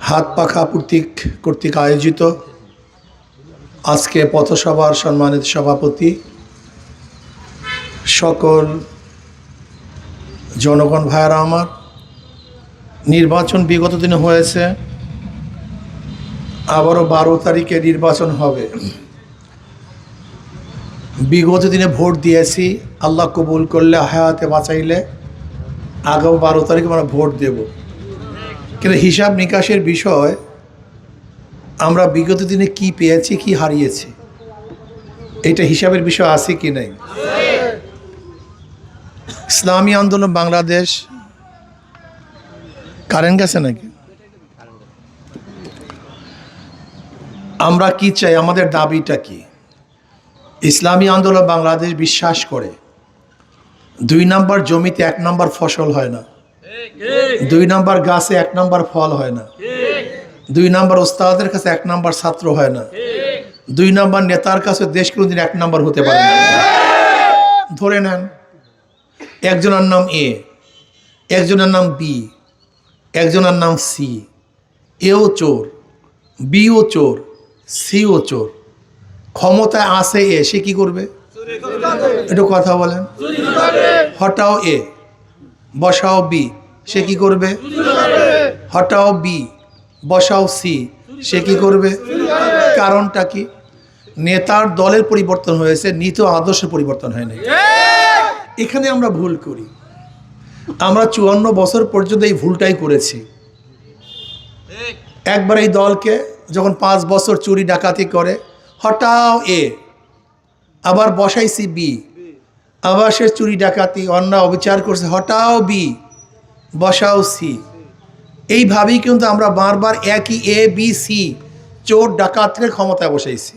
হাত পাখা কর্তৃক আয়োজিত আজকে পথসভার সম্মানিত সভাপতি, সকল জনগণ ভাইয়েরা আমার, নির্বাচন বিগত দিনে হয়েছে, আবারও 12 তারিখে নির্বাচন হবে। বিগত দিনে ভোট দিয়েছি, আল্লাহ কবুল করলে হায়াতে বাঁচাইলে আগামী 12 তারিখে আমরা ভোট দেব। কিন্তু হিসাব নিকাশের বিষয়, আমরা বিগত দিনে কি পেয়েছি কি হারিয়েছি, এটা হিসাবের বিষয় আছে কি নাই। ইসলামী আন্দোলন বাংলাদেশ, কারেন্ট গেছে নাকি? আমরা কি চাই, আমাদের দাবিটা কি? ইসলামী আন্দোলন বাংলাদেশ বিশ্বাস করে 2 নম্বর জমিতে 1 নম্বর ফসল হয় না, 2 নম্বর গাছে 1 নম্বর ফল হয় না, 2 নম্বর ওস্তাদের কাছে 1 নম্বর ছাত্র হয় না, 2 নম্বর নেতার কাছে দেশ কোনোদিন 1 নম্বর হতে পারে না। ধরে নেন, একজনের নাম এ, একজনের নাম বি, একজনের নাম সি। এও চোর, বিও চোর, সিও চোর। ক্ষমতায় আসে এ, সে কি করবে? একটু কথা বলেন। হটাও এ, বসাও বি, সে কি করবে? হটাও বি, বসাও সি, সে কি করবে? কারণটা কি? নেতার দলের পরিবর্তন হয়েছে, নীতি আদর্শের পরিবর্তন হয় নাই। এখানে আমরা ভুল করি। আমরা 54 বছর পর্যন্ত এই ভুলটাই করেছি। একবার এই দলকে যখন 5 বছর চুরি ডাকাতি করে, হটাও এ, আবার বসাইছি বি, আবার সে চুরি ডাকাতি অন্যায় অবিচার করছে, হটাও বি, বসাও সি। এইভাবেই কিন্তু আমরা বারবার একই এ বি সি চোর ডাকাতকে ক্ষমতায় বসাইছি।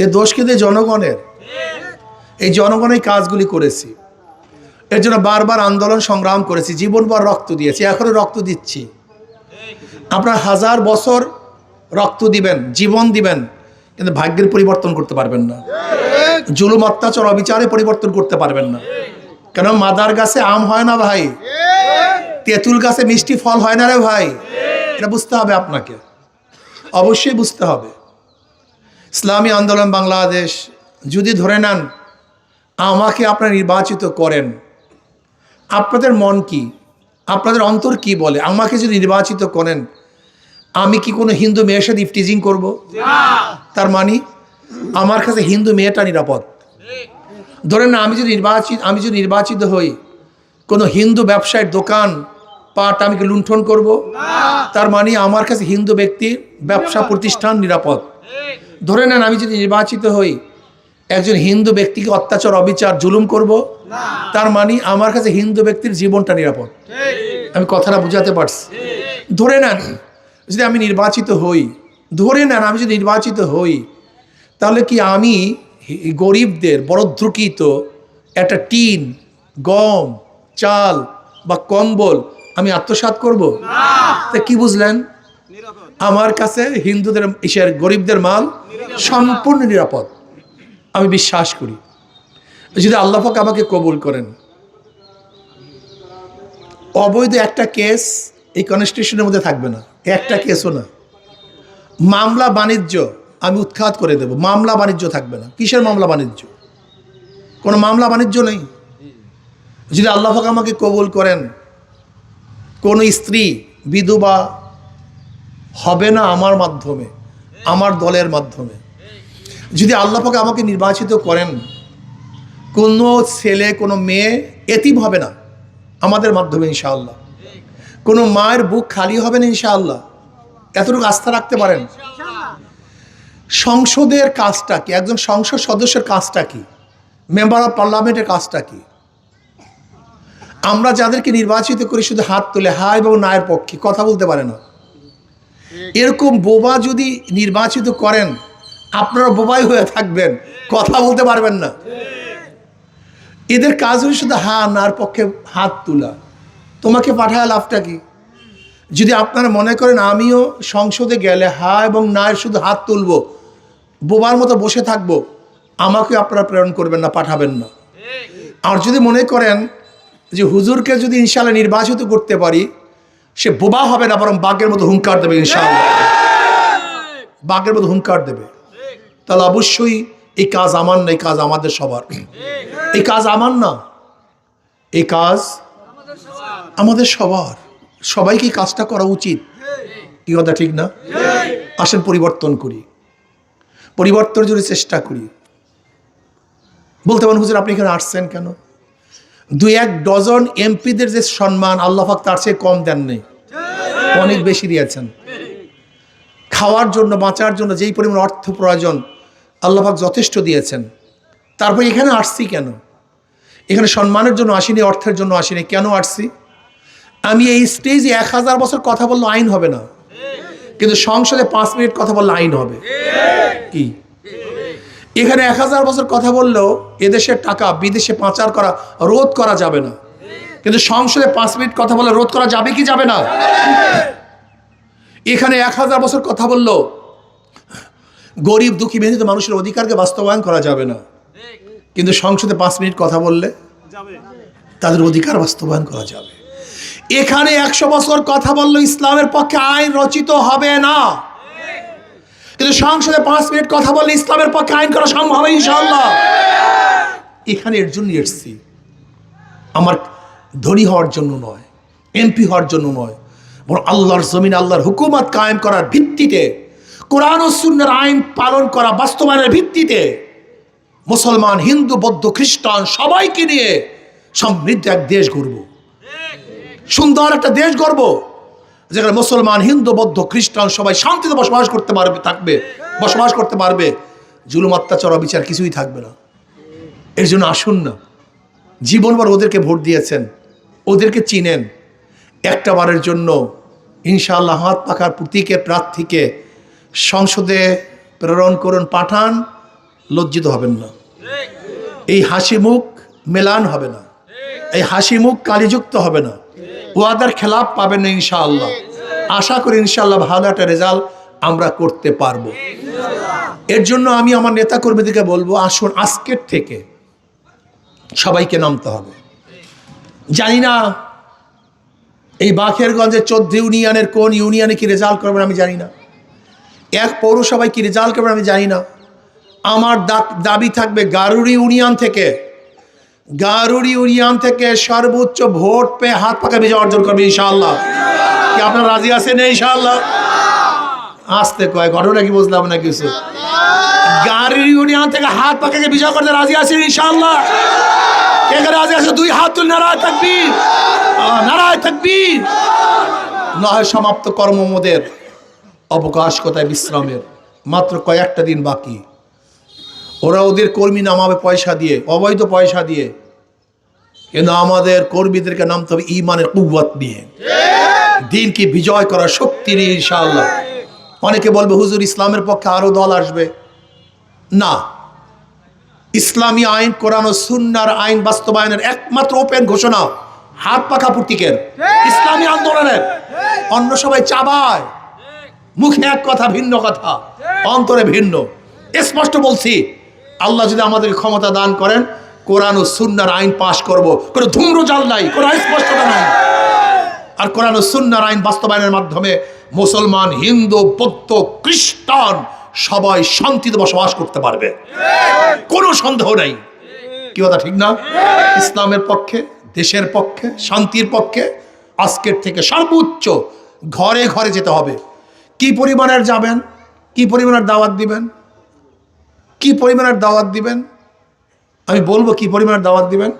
এ দোষ কিন্তু জনগণের। এই জনগণের কাজগুলি করেছি, এর জন্য বারবার আন্দোলন সংগ্রাম করেছি, জীবনভর রক্ত দিয়েছি, এখনো রক্ত দিচ্ছি। আপনার 1000 বছর রক্ত দিবেন, জীবন দিবেন, কিন্তু ভাগ্যের পরিবর্তন করতে পারবেন না। জুলুম অত্যাচার অবিচারে পরিবর্তন করতে পারবেন না। কেন? মাদার গাছে আম হয় না ভাই, তেঁতুল গাছে মিষ্টি ফল হয় না রে ভাই। এটা বুঝতে হবে আপনাকে, অবশ্যই বুঝতে হবে। ইসলামী আন্দোলন বাংলাদেশ যদি ধরে নেন আমাকে আপনারা নির্বাচিত করেন, আপনাদের মন কি, আপনাদের অন্তর কি বলে? আমাকে যদি নির্বাচিত করেন, আমি কি কোনো হিন্দু মেয়ের সাথে ইফটিজিং করব? তার মানে আমার কাছে হিন্দু মেয়েটা নিরাপদ। ধরেন না, আমি যদি নির্বাচিত হই, কোনো হিন্দু ব্যবসায়ীর দোকান পাট আমি কি লুণ্ঠন করব? তার মানে আমার কাছে হিন্দু ব্যক্তির ব্যবসা প্রতিষ্ঠান নিরাপদ। ধরে নেন আমি যদি নির্বাচিত হই, একজন হিন্দু ব্যক্তিকে অত্যাচার অবিচার জুলুম করব, তার মানে আমার কাছে হিন্দু ব্যক্তির জীবনটা নিরাপদ। আমি কথাটা বুঝাতে পারছি? ধরে নেন যদি আমি নির্বাচিত হই, তাহলে কি আমি গরিবদের বরদ্রকৃত একটা টিন, গম, চাল বা কম্বল আমি আত্মসাৎ করব? তা কি বুঝলেন? আমার কাছে হিন্দুদের গরিবদের মাল সম্পূর্ণ নিরাপদ, আমি বিশ্বাস করি। যদি আল্লাহ পাক আমাকে কবুল করেন, অবৈধ একটা কেস এই কনস্টিটিউশনের মধ্যে থাকবে না, একটা কেসও না। মামলা বাণিজ্য আমি উৎখাত করে দেব, মামলা বাণিজ্য থাকবে না। কিসের মামলা বাণিজ্য? কোনো মামলা বাণিজ্য নেই। যদি আল্লাহ পাক আমাকে কবুল করেন, কোনো স্ত্রী বিধবা হবে না আমার মাধ্যমে, আমার দলের মাধ্যমে। যদি আল্লাহ পাক আমাকে নির্বাচিত করেন, কোনো ছেলে কোনো মেয়ে এতিম হবে না আমাদের মাধ্যমে ইনশাআল্লাহ। কোনো মায়ের বুক খালি হবে না ইনশাআল্লাহ। এতটুকু আস্থা রাখতে পারেন। সংসদের কাজটা কি? একজন সংসদ সদস্যের কাজটা কি? মেম্বার অফ পার্লামেন্টের কাজটা কি? আমরা যাদেরকে নির্বাচিত করি শুধু হাত তুলে হা এবং নায়ের পক্ষে, কথা বলতে পারে না। এরকম বোবা যদি নির্বাচিত করেন, আপনারা বোবাই হয়ে থাকবেন, কথা বলতে পারবেন না। এদের কাজ হলো শুধু হা নার পক্ষে হাত তোলা। তোমাকে পাঠায় লাভটা কি? যদি আপনারা মনে করেন আমিও সংসদে গেলে হা এবং নায়ের শুধু হাত তুলব, বোবার মতো বসে থাকবো, আমাকে আপনারা প্রেরণ করবেন না, পাঠাবেন না। আর যদি মনে করেন যে হুজুরকে যদি ইনশাআল্লাহ নির্বাচিত করতে পারি, সে বোবা হবে না, বরং বাঘের মতো হুঙ্কার দেবে ইনশাআল্লাহ, বাঘের মতো হুঙ্কার দেবে। তাহলে অবশ্যই এই কাজ আমার না, এই কাজ আমাদের সবার। এই কাজ আমার না, এই কাজ আমাদের সবার, সবাইকে কাজটা করা উচিত। কি কথা ঠিক না? আসেন পরিবর্তন করি, পরিবর্তনের জন্য চেষ্টা করি। বলতে পারেন হুজুর আপনি এখানে আসছেন কেন? 2-1 ডজন এমপিদের যে সম্মান আল্লাহ পাক তার চেয়ে কম দেন নেই, অনেক বেশি দিয়েছেন। খাওয়ার জন্য, বাঁচার জন্য যেই পরিমাণ অর্থ প্রয়োজন আল্লাহ পাক যথেষ্ট দিয়েছেন। তারপর এখানে আসছি কেন? এখানে সম্মানের জন্য আসিনি, অর্থের জন্য আসিনি। কেন আসছি? আমি এই স্টেজে 1000 বছর কথা বললে আইন হবে না, কিন্তু সংসদে 5 মিনিট কথা বললে আইন হবে। কি এখানে 1000 বছর কথা বললেও এদেশের টাকা বিদেশে পাচার করা রোধ করা যাবে না, কিন্তু সংসদে 5 মিনিট কথা বললে রোধ করা যাবে কি যাবে না? এখানে 1000 বছর কথা বললেও গরিব দুঃখী মেহনত মানুষের অধিকারকে বাস্তবায়ন করা যাবে না, কিন্তু সংসদে 5 মিনিট কথা বললে তাদের অধিকার বাস্তবায়ন করা যাবে। এখানে 100 বছর কথা বললে ইসলামের পক্ষে আইন রচিত হবে না, কিন্তু সংসদে 5 মিনিট কথা বললে ইসলামের পক্ষে আইন করা সম্ভব হবে ইনশাআল্লাহ। এখানে এর জন্য এসেছি, আমার ধনী হওয়ার জন্য নয়, এমপি হওয়ার জন্য নয়, বরং আল্লাহর জমিন আল্লাহর হুকুমত কায়েম করার ভিত্তিতে, কোরআন ও সুন্নাহর আইন পালন করা বাস্তবায়নের ভিত্তিতে মুসলমান, হিন্দু, বৌদ্ধ, খ্রিস্টান সবাইকে নিয়ে সমৃদ্ধ এক দেশ গড়ব, সুন্দর একটা দেশ গড়ব, যেখানে মুসলমান, হিন্দু, বৌদ্ধ, খ্রিস্টান সবাই শান্তিতে বসবাস করতে পারবে, বসবাস করতে পারবে, জুলুম, অত্যাচার, অবিচার কিছুই থাকবে না। এর জন্য আসুন না, জীবনভর ওদেরকে ভোট দিয়েছেন, ওদেরকে চিনেন, একটা বারের জন্য ইনশাআল্লাহ হাত পাখার প্রতীকে প্রার্থীকে সংসদে প্রেরণ করুন, পাঠান, লজ্জিত হবেন না। এই হাসি মুখ মেলান হবে না, এই হাসি মুখ কালিযুক্ত হবে না, ওয়াদার খেলাপ পাবেন না ইনশাআল্লাহ। আশা করি ইনশাআল্লাহ ভালো একটা রেজাল্ট আমরা করতে পারবো। এর জন্য আমি আমার নেতা কর্মীদেরকে বলবো, আসুন আজকের থেকে সবাইকে নামতে হবে। জানি না এই বাখেরগঞ্জের 14 ইউনিয়নের কোন ইউনিয়নে কি রেজাল্ট করবেন আমি জানি না, এক পৌরসভায় কি রেজাল্ট করবেন আমি জানি না। আমার দাবি থাকবে গারুড়ি ইউনিয়ন থেকে সর্বোচ্চ ভোট পেয়ে হাত পাকা বিজয় অর্জন করবে ইনশাআল্লাহ। কি আপনারা রাজি আছেন ইনশাআল্লাহ? আসতে কয় ঘটনা কি বুঝলাম না কিছু। গারুড়ি ইউনিয়ন থেকে হাত পাকাকে বিজয় করতে রাজি আছেন ইনশাআল্লাহ? কে কে রাজি আছে? 2 হাত তুলে নারায়ে তাকবীর, নারায়ে তাকবীর। নয় সমাপ্ত কর্মমোদের অবকাশ কোথায় বিশ্রামের, মাত্র কয়েকটা দিন বাকি। ওরা ওদের কর্মী নামাবে পয়সা দিয়ে, অবৈধ পয়সা দিয়ে, কিন্তু আমাদের কর্মীদেরকে নামতে হবে ঈমানের কুওয়াত নিয়ে, দিনকে বিজয় করার শক্তি নিয়ে ইনশাআল্লাহ। অনেকে বলবে হুজুর ইসলামের পক্ষে আরো দল আসবে না। ইসলামী আইন, কোরআন ও সুন্নাহর আইন বাস্তবায়নের একমাত্র ওপেন ঘোষণা হাত পাখা প্রতীকের ইসলামী আন্দোলনের। অন্য সবাই চাবায়, মুখে এক কথা, ভিন্ন কথা, অন্তরে ভিন্ন। স্পষ্ট বলছি, আল্লাহ যদি আমাদের ক্ষমতা দান করেন, কোরআন ও সুন্নাহর আইন পাশ করব, কোনো ধূম্রজাল নাই, কোনো স্পষ্টতা নাই। আর কোরআন ও সুন্নাহর আইন বাস্তবায়নের মাধ্যমে মুসলমান, হিন্দু, বৌদ্ধ, খ্রিস্টান সবাই শান্তিতে বসবাস করতে পারবে, কোনো সন্দেহ নাই। কি কথা ঠিক না? ইসলামের পক্ষে, দেশের পক্ষে, শান্তির পক্ষে আজকের থেকে সর্বোচ্চ ঘরে ঘরে যেতে হবে। কি পরিমাণের যাবেন, কি পরিমাণের দাওয়াত দিবেন, কি পরিমাণের দাওয়াত দিবেন আমি বলবো। কি পরিমাণের দাওয়াত দিবেন?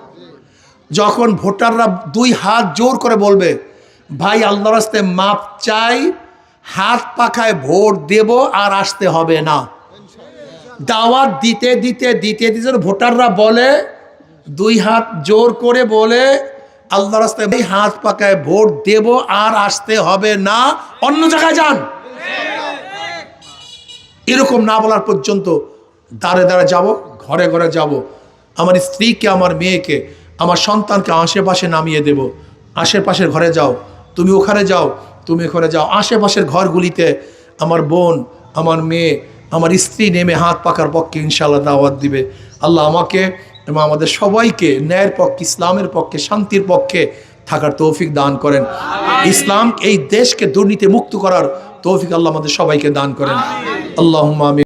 যখন ভোটাররা 2 হাত জোর করে বলবে ভাই আল্লাহর রাস্তায় মাপ চাই, হাত পাখায় ভোট দেব, আর আসতে হবে না। দাওয়াত দিতে দিতে দিতে দিতে ভোটাররা বলে, 2 হাত জোর করে বলে আল্লাহর রাস্তায় হাত পাখায় ভোট দেব, আর আসতে হবে না, অন্য জায়গায় যান, এরকম না বলার পর্যন্ত দাঁড়ে দাঁড়ে যাব, ঘরে ঘরে যাব। আমার স্ত্রীকে, আমার মেয়েকে, আমার সন্তানকে আশেপাশে নামিয়ে দেব। আশেপাশের ঘরে যাও, তুমি ওখানে যাও, তুমি ওখানে যাও। আশেপাশের ঘরগুলিতে আমার বোন, আমার মেয়ে, আমার স্ত্রী নেমে হাত পাকার পক্ষে ইনশাআল্লাহ দাওয়াত দিবে। আল্লাহ আমাকে এবং আমাদের সবাইকে ন্যায়ের পক্ষে, ইসলামের পক্ষে, শান্তির পক্ষে থাকার তৌফিক দান করেন। ইসলাম এই দেশকে দুর্নীতি মুক্ত করার তৌফিক আল্লাহ আমাদের সবাইকে দান করেন। আল্লাহুম্মা আমিন।